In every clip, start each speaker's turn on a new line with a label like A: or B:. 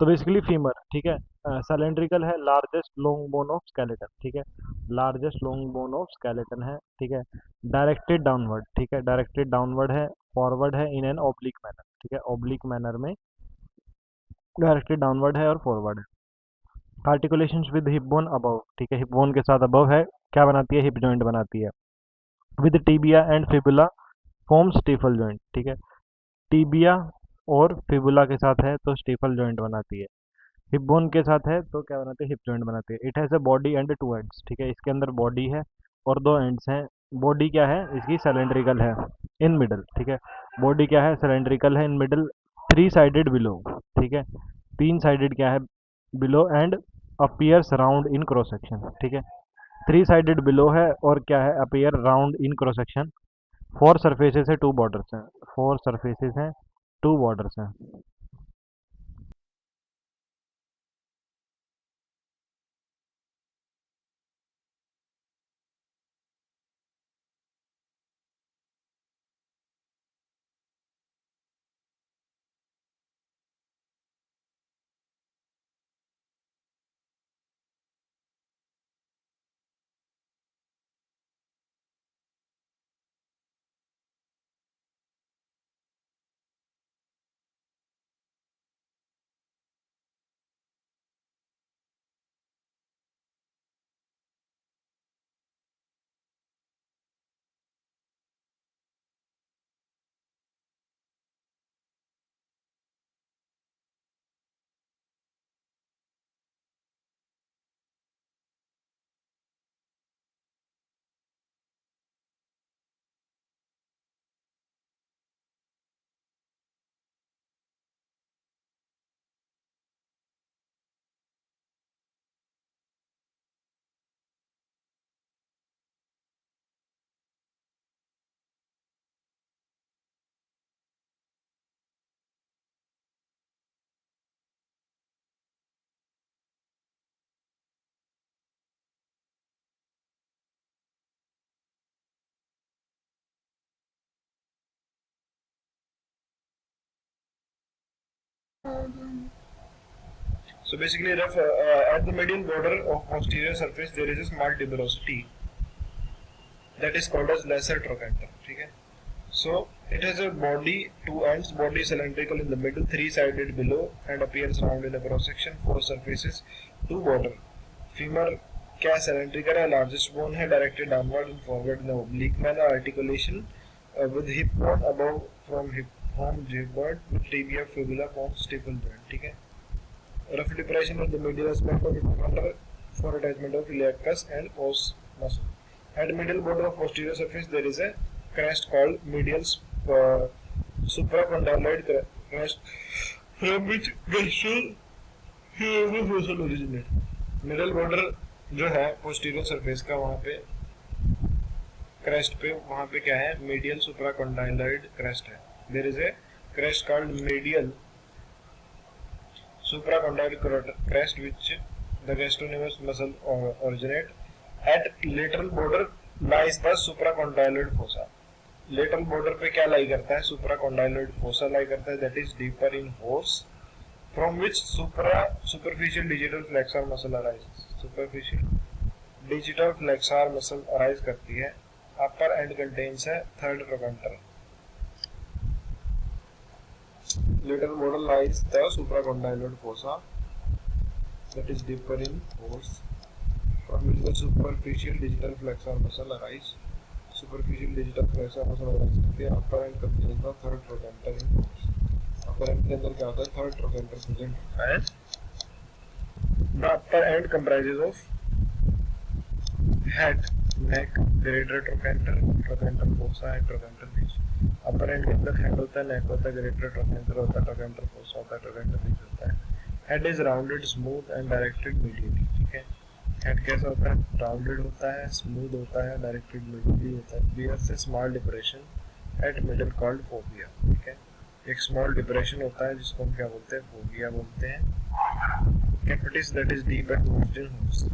A: तो basically femur, ठीक है। सिलेंड्रिकल है, largest long bone of skeleton, ठीक है। Largest long bone of skeleton है, ठीक है। डायरेक्टेड डाउनवर्ड, ठीक है, डायरेक्टेड डाउनवर्ड है। फॉरवर्ड है इन एन ऑब्लिक मैनर, ठीक है, ऑब्लिक मैनर में डायरेक्टेड डाउनवर्ड है और फॉरवर्ड है। Articulations with hip bone above, ठीक है, हिप बोन के साथ अबव है, क्या बनाती है, हिप जॉइंट बनाती है। With tibia and fibula form stifle joint, ठीक है। टिबिया और फिबुला के साथ है तो स्टीफल जॉइंट बनाती है। हिप बोन के साथ है तो क्या बनाती है, हिप जॉइंट बनाती है। It has a body and two ends, ठीक है, इसके अंदर बॉडी है और दो एंड्स हैं। बॉडी क्या है इसकी, सिलेंड्रिकल है इन मिडल, ठीक है। बॉडी क्या है, सिलेंड्रिकल है in middle. Three sided below, ठीक है। तीन साइडेड क्या है, below and appears round in cross section, ठीक है। थ्री साइडेड बिलो है और क्या है, appear round in cross section. Four surfaces है, टू बॉर्डर्स हैं। फोर सरफेसेस हैं, टू बॉर्डर्स हैं।
B: So basically, at the medial border of posterior surface, there is a small tuberosity that is called as lesser trochanter. Okay? So it has a body, two ends, body cylindrical in the middle, three-sided below, and appears round in the cross section, four surfaces, two border. Femur क्या cylindrical है, largest bone है, directed downward and forward in the oblique manner, articulation with hip bone above from hip bone with tibia fibula form staple joint. ठीक है. Rough depression of the medial aspect of the trochanter for attachment of iliacus and os muscle. At middle border of posterior surface there is a crest called medial supracondyloid crest from which gastral muscle originate. Middle border जो है posterior surface का, वहाँ पे crest पे, वहाँ पे क्या है, मीडियल सुप्राकॉन्डाइलॉइड क्रेस्ट है. There is a crest called medial supracondyloid crest which the gastrocnemius muscle originate. At lateral border lies the supracondyloid fossa. Lateral border पे क्या लाई करता है, सुप्राकॉन्डाइलॉइड फोसा लाई करता है, that is deeper in horse from which superficial digital flexor muscle arise. Superficial digital flexor muscle arise करती है. Upper end contains है third trochanter. Lateral border lies the supracondyloid fossa that is deeper in hose from which the superficial digital flexor muscle arise. Superficial digital flexor muscle arise करती है. upper end contains the third trochanter in hose. upper end के अंदर क्या होता है, third trochanter present होता है. The upper end comprises of head, neck, greater trochanter, trochanter fossa and trochanter ridge. Upper and के अंदर हेड होता है, नेक होता है, ग्रेटर ट्रोकेंटर होता है, ट्रोकेंटर फोसा होता है, ट्रोकेंटर रिज होता है. Head is rounded, smooth and directed medially. ठीक है. हेड कैसा होता है, राउंडेड होता है, स्मूथ होता है, डायरेक्टेड मीडियली होता है. Bears a small depression at middle called fovea. ठीक है. एक स्मॉल डिप्रेशन होता है जिसको हम क्या बोलते हैं, फोबिया बोलते हैं. Capitis that is deep and most in host.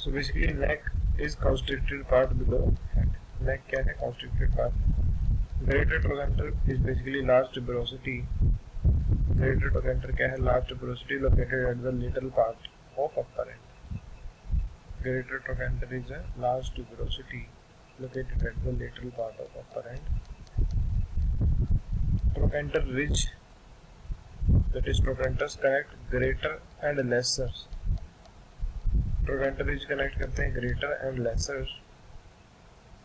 B: So basically neck is constricted part below head. Neck क्या है, constricted part. Greater trochanter is basically large tuberosity greater trochanter क्या है? Large tuberosity located at the lateral part of upper and. Greater trochanter is a large tuberosity located at the lateral part of upper end. Trochanter ridge, that is trochanters connect greater and lesser. Trochanter ridge connect करते हैं greater and lesser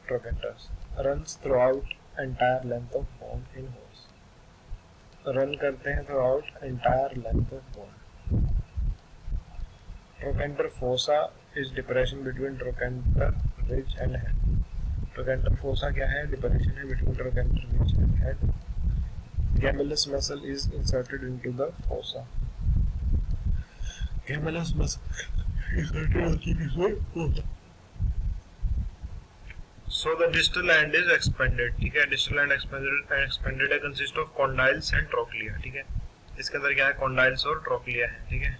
B: trochanters. Runs throughout entire length of bone in horse. Run करते हैं throughout entire length of bone. Trochanter fossa is depression between trochanter ridge and head. Trochanter fossa क्या है? Depression है between trochanter ridge and head. Gemellus muscle is inserted into the fossa. Gemellus muscle inserted होती है fossa. So the distal end is expanded, ठीक है? distal end expanded है, consist of condyles and trochlea, ठीक है? इसके अंदर क्या है? condyles और trochlea है, ठीक है?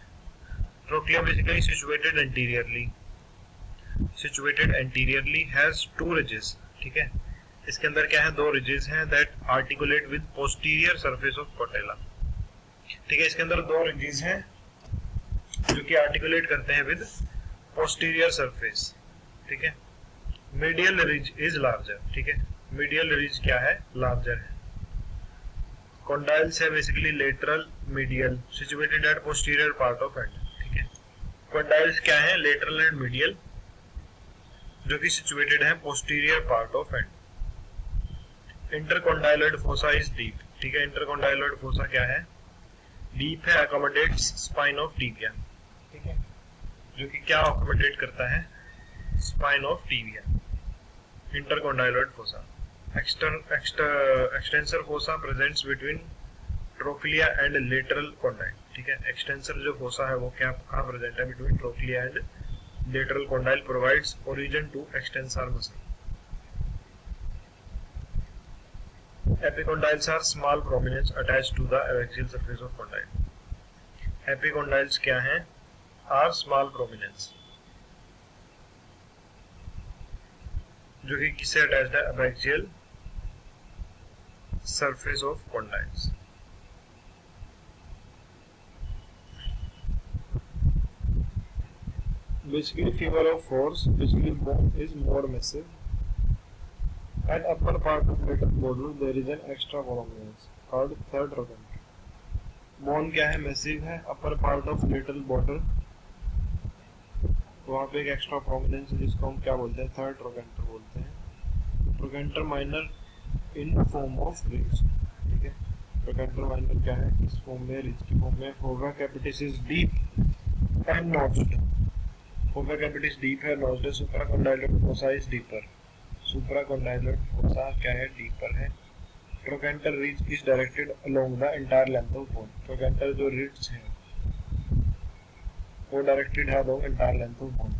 B: Trochlea basically situated anteriorly has two ridges, ठीक है? इसके अंदर क्या है? दो ridges हैं that articulate with posterior surface of patella, ठीक है? इसके अंदर दो ridges हैं जो कि articulate करते हैं with posterior surface, ठीक है? Medial ridge is larger, ठीक है? Medial ridge क्या है? Larger है. Condyles है basically lateral medial situated at posterior part of end, ठीक है? Condyles क्या है? Lateral and medial जो कि situated है posterior part of end. Intercondyloid fossa is deep, ठीक है? Intercondyloid fossa क्या है? Deep है, accommodates spine of tibia, ठीक है? जो कि क्या accommodate करता है? Spine of tibia. Intercondyloid fossa. Extensor fossa presents between trochlea and lateral condyle, ठीक है? Extensor जो fossa है वो क्या कहाँ present है? Between trochlea and lateral condyle, provides origin to extensor muscle. Epicondyles are small prominence attached to the abaxial surface of condyle. Epicondyles क्या हैं? Are small prominence जो कि किससे अटैच्ड है? abaxial surface of condyles. Basically, femur of horse, basically bone is more massive. At upper part of lateral border, there is an extra prominence called third trochanter. Bone क्या है? Massive है. Upper part of lateral border, वहाँ पे एक extra prominence है जिसको हम क्या बोलते हैं? Third trochanter बोलते हैं. Trochanter minor in form of ridge, ठीक है? Trochanter minor क्या है? इस form में, ridge की form में. Fovea capitis is deep and notched. Fovea capitis deep है, notched है. Supracondyloid fossa is deeper. Supracondyloid fossa क्या है? Deeper है. Trochanter ridge is directed along the entire length of bone. Trochanter जो ridge है वो directed है along entire length of bone.